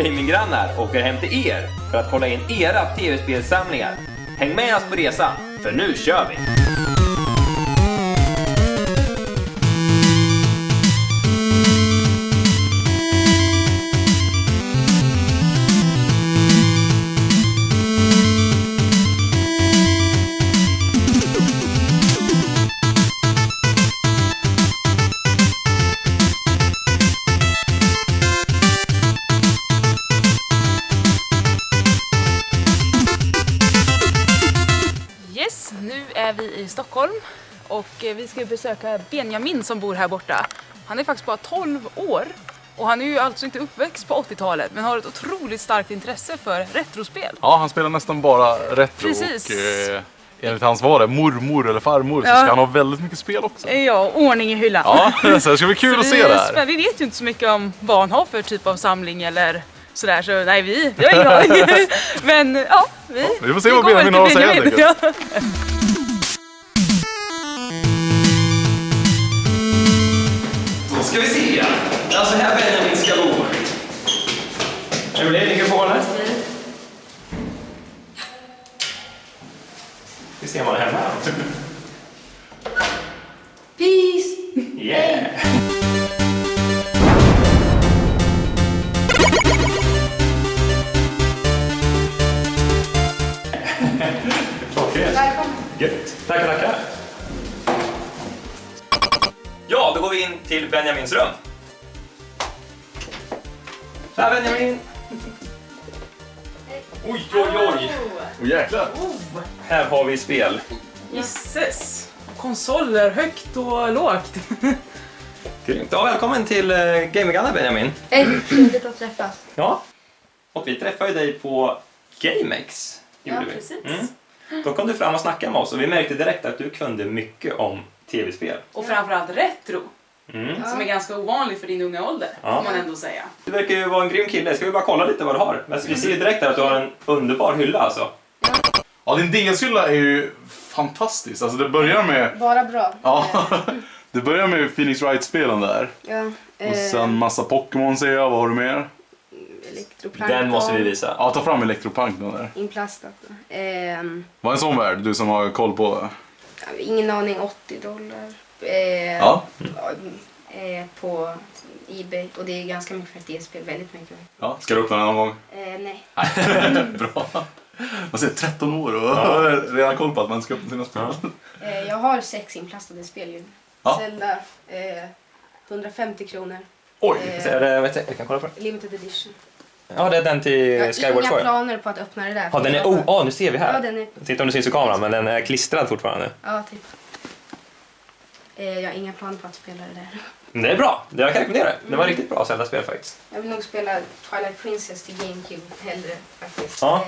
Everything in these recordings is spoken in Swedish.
Gaminggrannar åker hem till er för att kolla in era tv-spelsamlingar. Häng med oss på resan, för nu kör vi! Nu är vi i Stockholm och vi ska besöka Benjamin som bor här borta. Han är faktiskt bara 12 år och han är ju alltså inte uppväxt på 80-talet men har ett otroligt starkt intresse för retrospel. Ja, han spelar nästan bara retro. Precis. Och enligt hans var det mormor eller farmor så ska han ha väldigt mycket spel också. Ja, ordning i hyllan. Ja, så det ska bli kul att se det här. Vi vet ju inte så mycket om vad han har för typ av samling eller sådär, så nej, vi har ingen aning. Men ja, vi får se vad Benjamin har att säga helt enkelt. Då ska vi se. Alltså här Benjamin ska bo. Är du det? Mikrofonen? Vi ser om han är hemma. Peace! Yeah! Välkommen. Gött. Tackar. Ja, då går vi in till Benjamins rum. Så här Benjamin. Oj. Åh jäklar. Här har vi spel. Gisses. Konsoler högt och lågt. Grymt. Ja, välkommen till Gaminggrannar Benjamin. Trevligt att träffas. Ja. Och vi träffade dig på GameX. Ja, vi. precis. Då kom du fram och snackade med oss och vi märkte direkt att du kunde mycket om tv-spel. Och framförallt retro. Som är ganska ovanlig för din unga ålder, får man ändå säga. Du verkar ju vara en grym kille. Ska vi bara kolla lite vad du har? Men vi ser ju direkt att du har en underbar hylla alltså. Ja, din DS-hylla är ju fantastisk. Alltså det börjar med... Bara bra. Ja, det börjar med Phoenix Wright-spelen där. Ja. Och sen massa Pokémon ser jag. Vad har du mer? Elektroplankton. Den måste vi visa. Ja, ta fram Elektroplankton där. Inplastat. Vad är en sån värld? Du som har koll på... Ingen aning, $80. Ja. På eBay. Och det är ganska mycket för ett DS-spel. Väldigt mycket. Ja, ska du öppna den någon gång? Nej. Bra. Man ser 13 år och har redan koll på att man ska öppna sina spel. Jag har 6 inplastade spel ju. Ja. Zelda. 150 kronor. Oj, vi kan kolla på det. Limited edition. Ja, det är den till Jag har Skyward inga Sword. planer på att öppna det där. Ja, den är... nu ser vi här. Ja, den är... Titta om du syns i kameran, men den är klistrad fortfarande. Ja, typ. Jag har inga planer på att spela det där. Men det är bra, det jag kan rekommendera. Det var riktigt bra Zelda-spel faktiskt. Jag vill nog spela Twilight Princess till GameCube hellre faktiskt. Ja.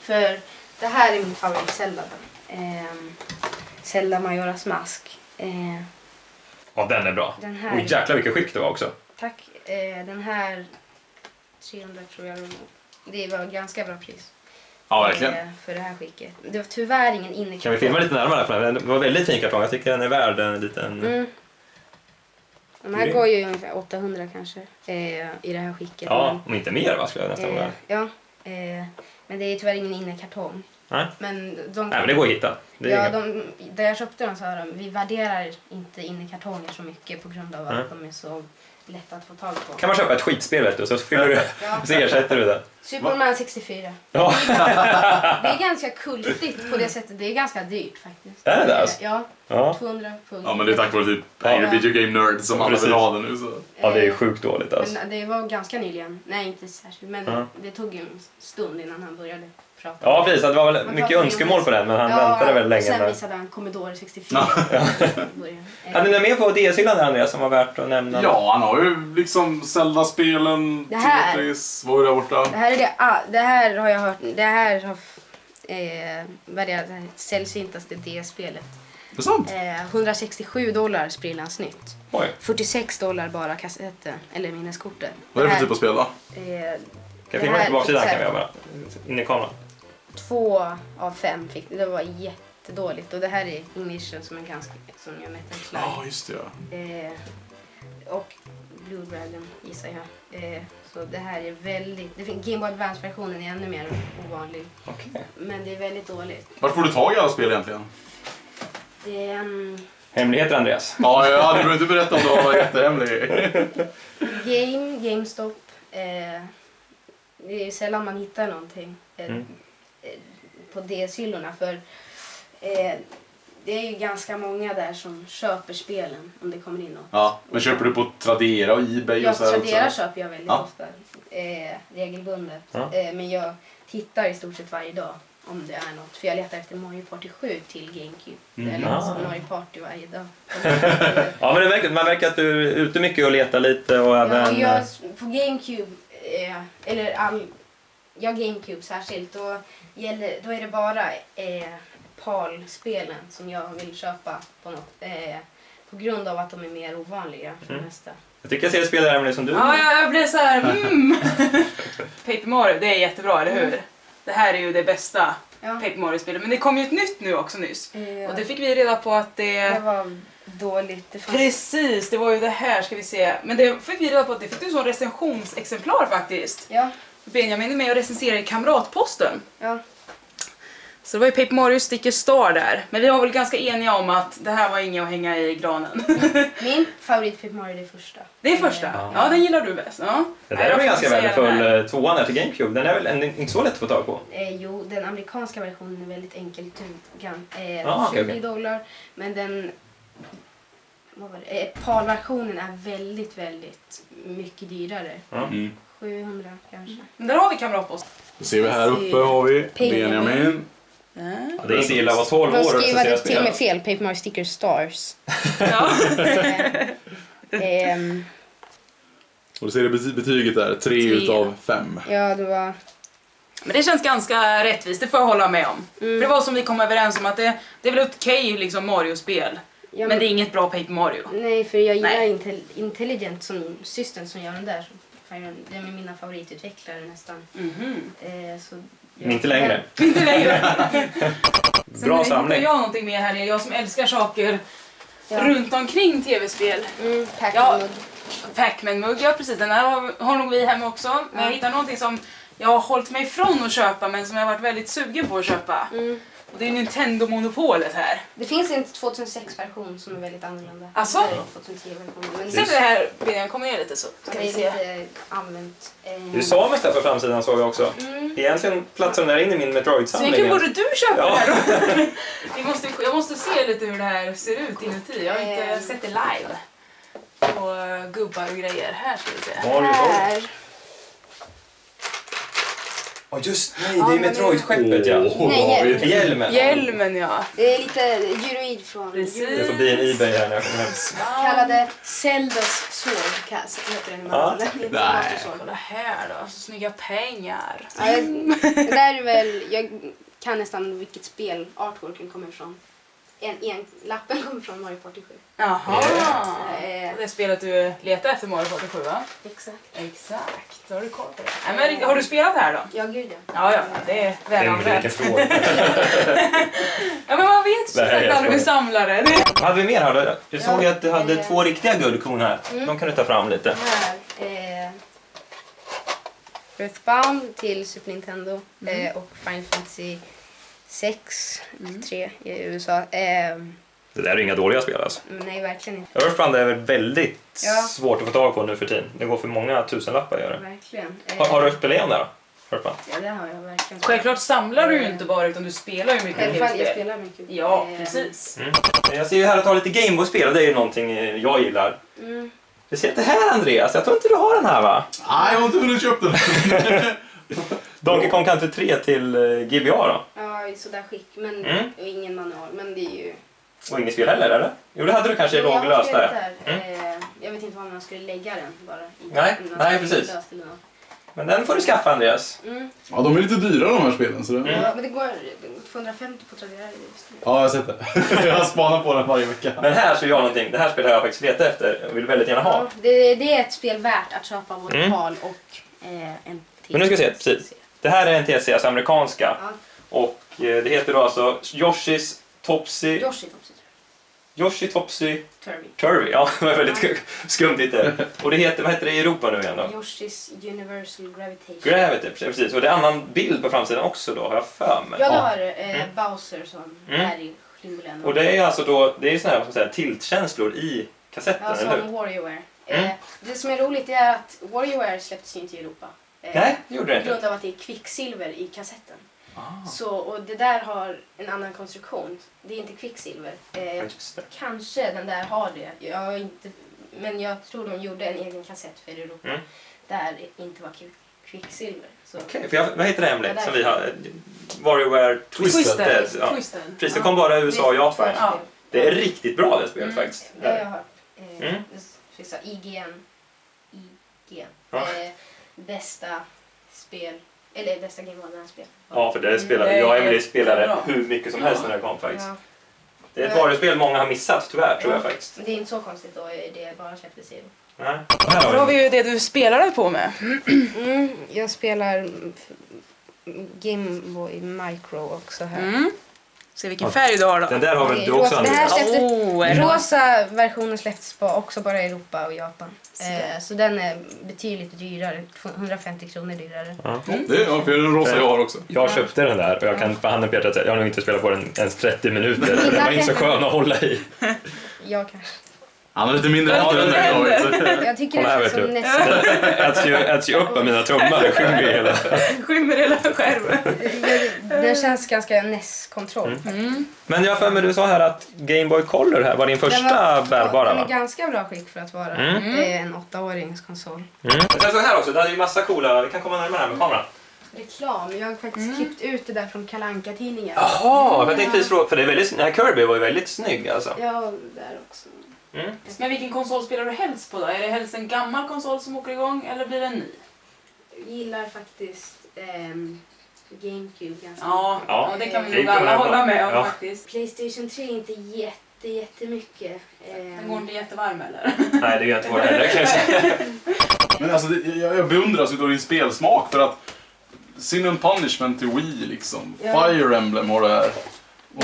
För det här är min favorit Zelda. Zelda Majoras Mask. Ja, den är bra. Den här. Och jäklar vilket skick det var också. Tack. Den här 300 tror jag. Det var ganska bra pris. Ja, verkligen. För det här skicket. Det var tyvärr ingen innekartong. Kan vi filma lite närmare för den? Det var väldigt fin kartong. Jag tycker den är värd en liten... De här går ju ungefär 800 kanske i det här skicket. Ja, om inte mer va, skulle jag nästan vara. Ja, men det är tyvärr ingen innekartong. Nej. Men Nej, men det går att hitta. Det är inga... där jag köpte dem så har vi värderar inte innekartonger så mycket på grund av att de är så lätta att få tag på. Kan man köpa ett skitspel vet du, så fyller du, så ersätter du det. Superman 64. Ja. Det är ganska kultigt på det sättet. Det är ganska dyrt faktiskt. Är det alltså? Ja, 200 pund. Ja, men det är tack vare typ Video Game Nerd som alla vill ha den nu så. Ja, det är sjukt dåligt alltså. Men det var ganska nyligen. Nej, inte särskilt. Men det tog en stund innan han började prata. Ja, precis. Det var väl mycket önskemål på den, men han väntade väl länge. Och sen med... visade han Commodore 64. Hade ni med på DS-hyllan där Andreas som var värt att nämna? Ja, han har ju liksom Zelda-spelen. Det här. Vad är det där borta? Det här har jag hört. Det här har värderat det sällsyntaste DS-spelet. Det är sant? $167 sprillans nytt. Oj. $46 bara kassetten eller minneskortet. Vad är det för typ av spel då? Kan jag filma lite på baksidan kan vi göra bara. In i kameran. 2 av 5 fick det. Det var jättedåligt. Och det här är Ignition som är ganska som jag Metal Slug. Ja, just det. Ja. Och Blue Dragon gissar jag. Så det här är väldigt... Game Boy Advance-versionen är ännu mer ovanlig. Okej. Men det är väldigt dåligt. Vart får du tag i alla spel egentligen? Det är Hemligheter, Andreas. Ja, du behöver inte berätta om du var jättehemlig. GameStop. Det är sällan man hittar någonting på DS-hyllorna. För det är ju ganska många där som köper spelen om det kommer in något. Ja, men köper du på Tradera och eBay och så här Tradera också? köper jag väldigt ofta. Regelbundet. Ja. Men jag tittar i stort sett varje dag om det är något. För jag letar efter Mario Party 7 till GameCube. Det är liksom Mario Party varje dag. Ja, men man märker att du är ute mycket och letar lite och även... och jag, på GameCube, GameCube särskilt, då är det bara PAL-spelen som jag vill köpa på något. På grund av att de är mer ovanliga för det mesta. Jag tycker jag ser spelare Emily som du. Ja, jag blev så här. Paper Mario, det är jättebra, eller hur? Det här är ju det bästa Paper Mario-spelet. Men det kom ju ett nytt nu också nyss. Och det fick vi reda på att det var dåligt. Precis, det var ju det här, ska vi se. Men det fick vi reda på att det fick du som recensionsexemplar faktiskt. Ja. Benjamin är med och recenserar i Kamratposten. Ja. Så det var ju Paper Mario Sticker Star där. Men vi var väl ganska eniga om att det här var inget att hänga i granen. Min favorit Paper Mario är det första. Det är första? Ja, den gillar du bäst. Ja. Det där är väl ganska värdefull. Tvåan är till GameCube. Den är väl inte så lätt att få tag på? Jo, den amerikanska versionen är väldigt enkel. $20. Men den... PAL-versionen är väldigt, väldigt mycket dyrare. 700 kanske. Men där har vi Kamratposten. Då ser vi här uppe har vi Benjamin. Ja, det är inte illa att vara 12 år och recensera spel. till och med fel. Paper Mario Sticker Stars. Ja. Och du ser det betyget där, 3 utav 5. Ja, det var... Men det känns ganska rättvist, det får jag hålla med om. För det var som vi kom överens om att det är väl okej liksom Mario-spel. Ja, men det är inget bra Paper Mario. Nej, för jag gillar Intelligent som systern som gör den där. Det är med mina favoritutvecklare nästan. Så Men inte längre. Inte längre. Bra samling. Sen jag någonting med här, jag som älskar saker runt omkring tv-spel. Pac-Man-mugg. Pac-Man-mugg, ja precis. Den här har nog vi hemma också. Men jag hittar någonting som jag har hållit mig ifrån att köpa men som jag har varit väldigt sugen på att köpa. Och det är Nintendo-monopolet här. Det finns en 2006-version som är väldigt annorlunda. Alltså? 2010-version. Ser du det här, Benjamin, kom ner lite så ska vi se. Det är lite använt. Du sa mest där på framsidan såg jag också. Egentligen platsar den där in i min Så Metroid-samling. egentligen borde du köpa det här då. Jag måste se lite hur det här ser ut inuti. Jag har inte sett det live. Och gubbar och grejer. Här ska vi se. Här. Ja just nej, det är Metroid-skeppet ja. Nej, Hjälmen. Hjälmen, ja. det är lite gyroid från... Precis. Det får bli en eBay här när jag kommer hem. Kallade Zeldas sword, heter den i manualen. Kolla här då, så snygga pengar. Ja, det där är väl... Jag kan nästan vilket spel artworken kommer ifrån. Lappen kommer från Mario Party 7. Jaha. Det spelet du letar efter Mario Party 7, va? Exakt. Då har du koll på det. Nej, men, har du spelat här då? Ja, gud ja. Ja, det är väl använt. Vilken fråga. Ja, men man vet ju att du är samlare. Vad hade vi mer här? Jag såg att du hade 2 riktiga guldkorn här. De kan du ta fram lite. Här. Earthbound till Super Nintendo och Final Fantasy 6, 3 i USA. Det där är inga dåliga spel alltså. Nej, verkligen inte. Earthbound är väl väldigt svårt att få tag på nu för tiden. Det går för många tusenlappar att göra. Verkligen. Har du spelat igenom det då? Earthbound? Ja, det har jag verkligen. Självklart samlar du ju inte bara utan du spelar ju I mycket alla fall, jag tv-spel. spelar mycket. Ja, precis. Jag ser ju här att ha lite Gameboy-spel och det är ju någonting jag gillar. Jag ser att det här Andreas, jag tror inte du har den här va? Nej, jag har inte hunnit köpa den. Donkey Kong Country 3 till GBA då? Ja, i sådär skick. Men och ingen manual. Men det är ju... Och inget spel heller eller? Jo det hade du kanske låglöst där. Jag vet inte var man skulle lägga den bara. Nej, precis. Men den får du skaffa Andreas. Ja, de är lite dyra de här spelen. Så det... Ja, men det går 250 på Tradera just nu. Ja, jag har sett det. Jag spanar på den varje vecka. Men här så gör jag någonting. Det här spelet har jag faktiskt letat efter och vill väldigt gärna ha. Ja, det är ett spel värt att köpa både PAL och en TC. Men nu ska vi se, precis. Det här är en TC, alltså amerikanska. Ja. Och det heter då alltså Yoshi's Topsy... Yoshi. Yoshi, Topsy, Turby. Turby. Ja, det var väldigt skumt lite. Och det heter, vad heter det i Europa nu igen då? Yoshi's Universal Gravitation. Gravity, precis. Och det är en annan bild på framsidan också då, har jag för mig. Ja, det har Bowser som är i Limboland. Och det är alltså då, det är såna här, vad ska man säga, tiltkänslor i kassetten, Ja, eller hur? som WarioWare. Det som är roligt är att WarioWare släpptes inte i Europa. Nej, det gjorde det På grund inte. av att det är kvicksilver i kassetten. Så, och det där har en annan konstruktion. Det är inte kvicksilver. Just det. Kanske den där har det. Jag har inte, men jag tror de gjorde en egen kassett för Europa. Där det inte var kvicksilver. Så. Okej, för vad heter det Emily Ja, som vi har? WarioWare Twisted. Ja. Twisted. Precis, det kom bara i USA och Japan. Ja. Det är riktigt bra det spelet faktiskt. Det har jag hört. Mm. Det finns IGN. Ja. Bästa spel. Eller bästa Game Boy Advance-spel. Ja, för det spelade jag och Emily spelade hur mycket som helst när det kom faktiskt. Ja. Det är ett varuspel många har missat tyvärr, tror jag faktiskt. Men det är inte så konstigt då. Det bara släpptes i. Nej. Då har vi ju det du spelade på med. Jag spelar Game Boy Micro också här. Se vilken färg du har då. Den där har väl du också, Det här Andreas? släpptes, rosa versionen släpptes på också bara i Europa och Japan. Så den är betydligt dyrare, 150 kronor dyrare. Det är för den rosa jag har också. Jag köpte den där och jag kan för handen peka att jag har nog inte spelat på den ens 30 minuter. För den var inte så skön att hålla i. Jag kanske. Han är lite mindre än den där David. Jag tycker Kolla här, det känns vet som du. nästan... Äts ju upp av mina tummar, det skymmer ju hela. Skymmer hela skärmen. Den känns ganska NES-kontroll. Men jag för mig du sa här att Game Boy Color här var din första bärbara, Den är va? ganska bra skick för att vara. Det är en 8-åringskonsol. Sen så här också, det är ju massa coola, vi kan komma närmare här med kameran. Reklam. Jag har faktiskt klippt ut det där från Kalle Anka-tidningen. Jaha, jag tänkte precis fråga, för det är väldigt, den här Kirby var ju väldigt snygg alltså. Ja, där också. Men vilken konsol spelar du helst på då? Är det helst en gammal konsol som åker igång eller blir det en ny? Jag gillar faktiskt GameCube ganska Ja, det kan vi det nog kan alla jag hålla med om ja. faktiskt. PlayStation 3 är inte jättemycket. Den går inte jättevarm eller? Nej, det gör inte vår heller kan jag säga. Men alltså, jag beundras ju då din spelsmak för att Sin and Punishment till Wii liksom. Ja. Fire Emblem och det här.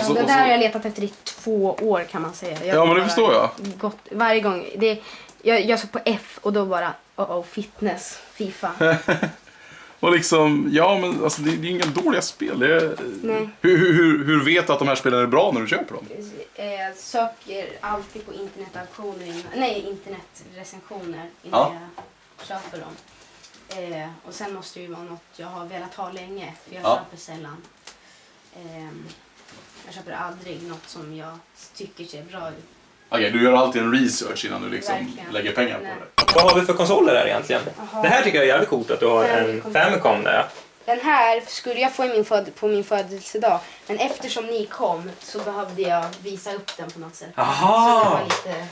Och Det där har jag letat efter i 2 år kan man säga. Ja, men det förstår jag. Gått, varje gång. Jag såg på F och då bara fitness, FIFA. Och liksom, ja men alltså det är inga dåliga spel. Det är, Nej. hur vet du att de här spelen är bra när du köper dem? Söker alltid på internetrecensioner innan jag köper dem. Och sen måste det ju vara något jag har velat ha länge. För jag köper sällan. Jag köper aldrig något som jag tycker ser bra ut. Okej, du gör alltid en research innan du liksom Verkligen. lägger pengar på Nej. det. Vad har vi för konsoler här egentligen? Jaha. Det här tycker jag är jävligt coolt att du har en Famicom där. Den här skulle jag få på min födelsedag. Men eftersom ni kom så behövde jag visa upp den på något sätt. Så det Aha! var lite...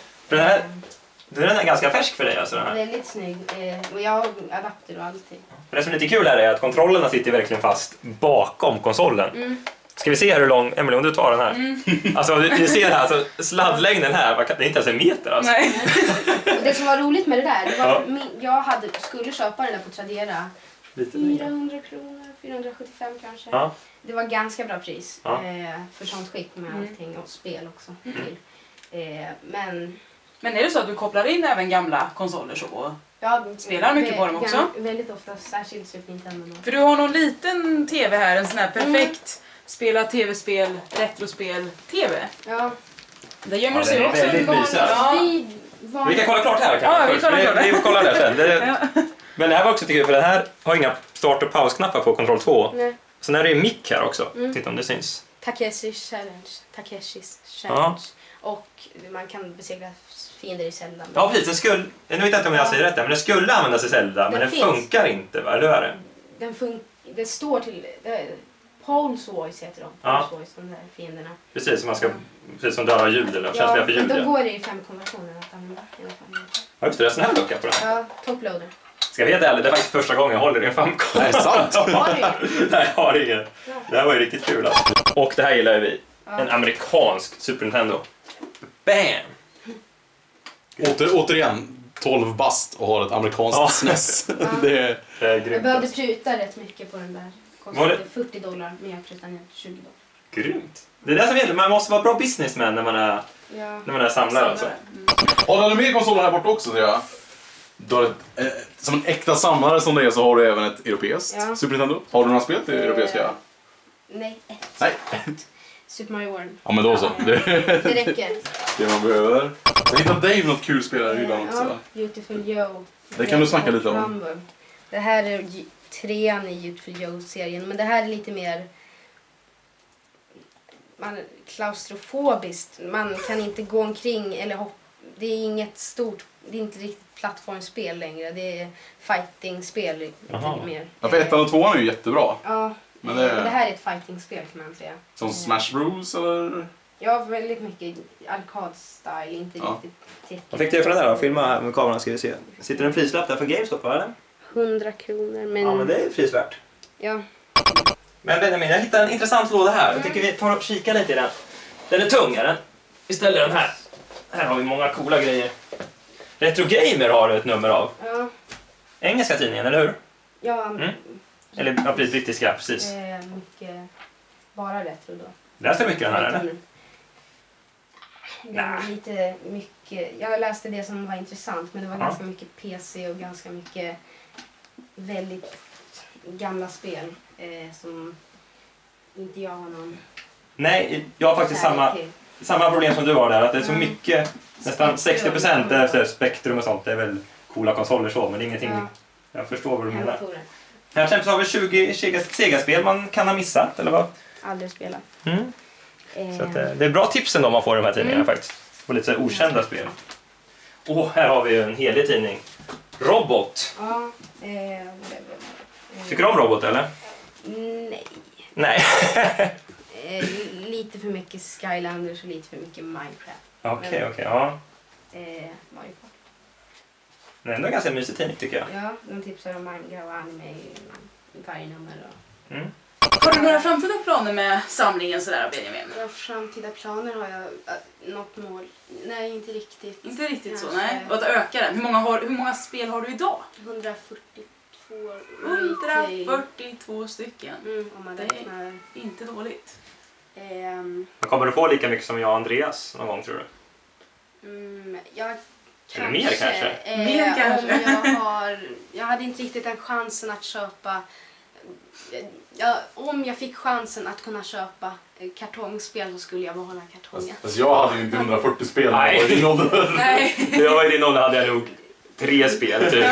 Den är ganska färsk för dig alltså den här. Väldigt snygg. Och jag har adapter och allting. Det som är lite kul här är att kontrollerna sitter verkligen fast bakom konsolen. Ska vi se här hur lång, Emily om du tar den här. Alltså du ser här, alltså, sladdlängden här, det är inte ens en meter alltså. Nej. Och det som var roligt med det där, det var jag skulle köpa det där på Tradera. 400 kronor, 475 kanske. Ja. Det var ganska bra pris Ja. för sånt skick med allting och spel också. Till. Men är det så att du kopplar in även gamla konsoler så? Jag Spelar mycket på dem också? Väldigt ofta, särskilt Super Nintendo. För du har någon liten tv här, en sån här perfekt spela tv-spel, retrospel-tv. Ja. Där gömmer Ja, sig det är också en väldigt vanlig... mysigt. Ja. Vi kan kolla klart här kanske. Ja, vi först. kollar klart. Vi kollar där sen. Men det här var också tycker jag, för den här har inga start- och pausknappar på Control 2. Nej. Sen är det ju mick här också. Titta om det syns. Takeshis Challenge. Och man kan besegra fiender i Zelda. Ja precis, nu vet jag inte om jag säger rätt där, men den skulle användas i Zelda, men den finns. funkar inte va? Eller hur är det? Det står till... Pole's Voice heter de. Ja. Pole's Voice, de där fienderna. Precis som döda ljud eller känsliga för ljud. men de går i 5-konversionen att använda i alla fall. Ja just det, det är sån här lucka på den. Ja, toploader. Ska jag vara helt ärlig, det är faktiskt första gången jag håller i en famkon. Nej, sant? Har du ju? Nej, jag har ingen. Det här var ju riktigt kul alltså. Och det här gillar ju vi. En amerikansk Super Nintendo. Bam! Återigen, 12 bast och har ett amerikanskt SNES. Det är... Det är Jag grymt behövde alltså. pruta rätt mycket på den där. Var Kostade det- $40 men jag prutade ner $20. Grymt. Det är det som gäller, man måste vara bra businessman när man är Ja. När man är samlare alltså. Har du med konsolen här borta också, ser jag? Du har som en äkta samlare som det är så har du även ett europeiskt Super Nintendo. Har du några spel till europeiska? Nej. Nej. Super Mario World. Ja men då så. Det räcker. Det man behöver. Jag hittade Dave något kul spel här i hyllan också. Ja, Beautiful Joe. Det kan du snacka lite om. Rumble. Det här är 3:an i Beautiful Joe-serien. Men det här är lite mer klaustrofobiskt. Man kan inte gå omkring eller hoppa. Det är inget stort, det är inte riktigt plattformsspel längre. Det är fighting-spel lite mer. Ja, för 1 och 2 är ju jättebra. Ja, Men det här är ett fighting-spel kan man säga. Som Smash Bros eller? Ja, väldigt mycket arkad-style, inte riktigt tecken. Vad fick du för den där då? Filma här med kameran ska vi se. Sitter en prislapp där för GameStop eller? 100 kronor, men... Ja men det är prisvärt. Ja. Men Benjamin, jag hittade en intressant låda här. Jag tycker vi tar och kikar lite i den. Den är tung, är den? Vi ställer den här. Här har vi många coola grejer. Retro Gamer har du ett nummer av. Ja. Engelska tidningen, eller hur? Ja. Eller ja, brittiska, precis. Mycket... Bara retro då. Läste du mycket den här, eller? Nej. Lite mycket... Jag läste det som var intressant, men det var ganska mycket PC och ganska mycket väldigt gamla spel som inte jag har någon... Nej, jag har faktiskt samma problem som du har där. Att det är så mycket, nästan 60% efter Spektrum och sånt. Det är väl coola konsoler så, men det är ingenting... Jag förstår vad du menar. Här till har vi 20 Sega-spel man kan ha missat, eller vad? Aldrig spelat. Så att, det är bra tips ändå om man får de här tidningarna faktiskt. Och lite så här okända spel. Och här har vi ju en helig tidning. Robot. Ja. Tycker du om Robot eller? Nej. Nej. Lite för mycket Skylanders och lite för mycket Minecraft. Okej, ja. Mario Kart. Det är ändå en ganska mysig tidning tycker jag. Ja, de tipsar om manga och anime i varje nummer. Har du några framtida planer med samlingen sådär, Benjamin? Några framtida planer har jag något mål. Nej, inte riktigt. Inte riktigt Kanske. så, nej. Och att öka den. Hur många spel har du idag? 142 stycken. Om man Det räknar. är inte dåligt. Men kommer du få lika mycket som jag och Andreas någon gång tror du? Jag Eller mer kanske? Mer kanske. Om jag hade inte riktigt den chansen att köpa... om jag fick chansen att kunna köpa kartongspel så skulle jag behålla kartongen. Alltså jag hade ju inte 140 spel när jag Nej. var i din ålder. Nej. Jag var i din ålder hade jag nog 3 spel typ.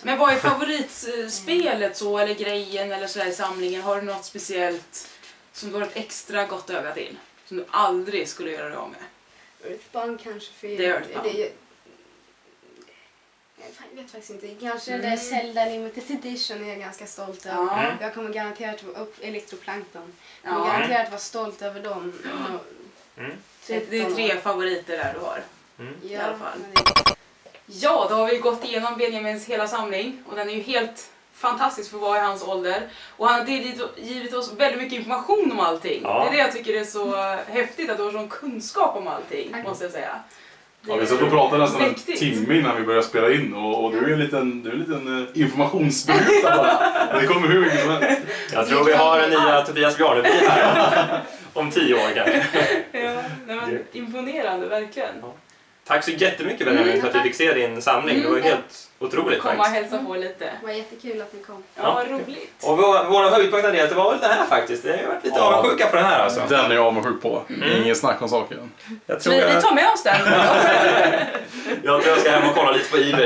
Men vad är favoritspelet så, eller grejen eller sådär i samlingen? Har du något speciellt som du har ett extra gott öga till? Som du aldrig skulle göra dig av med? Earthbound kanske för... Det är Earthbound. Jag vet faktiskt inte. Kanske det där Zelda Limited Edition är jag ganska stolt över. Ja. Jag kommer garanterat vara upp Electroplankton. Jag kommer garanterat vara stolt över dem. Det är 3 favoriter där du har. I alla fall. Ja, då har vi gått igenom Benjamins hela samling och den är ju helt fantastisk för att vara i hans ålder. Och han har givit oss väldigt mycket information om allting. Ja. Det är det jag tycker är så häftigt, att du har sån kunskap om allting, måste jag säga. Ja, vi satt och pratade nästan en mäktigt. timme innan vi började spela in och du är en liten informationsspruta bara. Det kommer hur mycket som helst. Jag tror vi har en nya Tobias Bjarneby här om 10 år kanske. Ja, nej, men imponerande, verkligen. Tack så jättemycket Benjamin för att vi fick se din samling. Det var helt otroligt Komma och faktiskt. hälsa på lite. Det var jättekul att ni kom. Ja, vad roligt. Och våra höjdpunkter är att det var väl det här faktiskt. Det har varit lite avundsjuka på den här alltså. Den är jag avundsjuk på. Ingen snack om saken. Jag tror Vi jag tar med oss den. jag ska hem och kolla lite på eBay.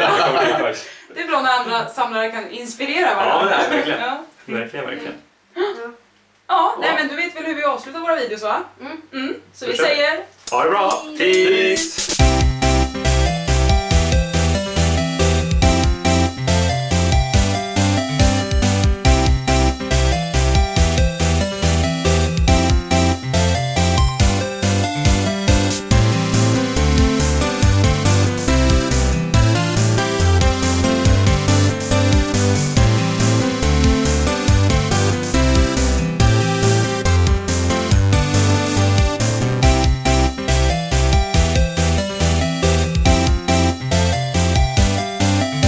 Det är bra när andra samlare kan inspirera Ja, varandra. det är verkligen. Ja. Verkligen. Ja, nej men du vet väl hur vi avslutar våra videos va? Så vi kör vi. säger... Ha det bra. Peace!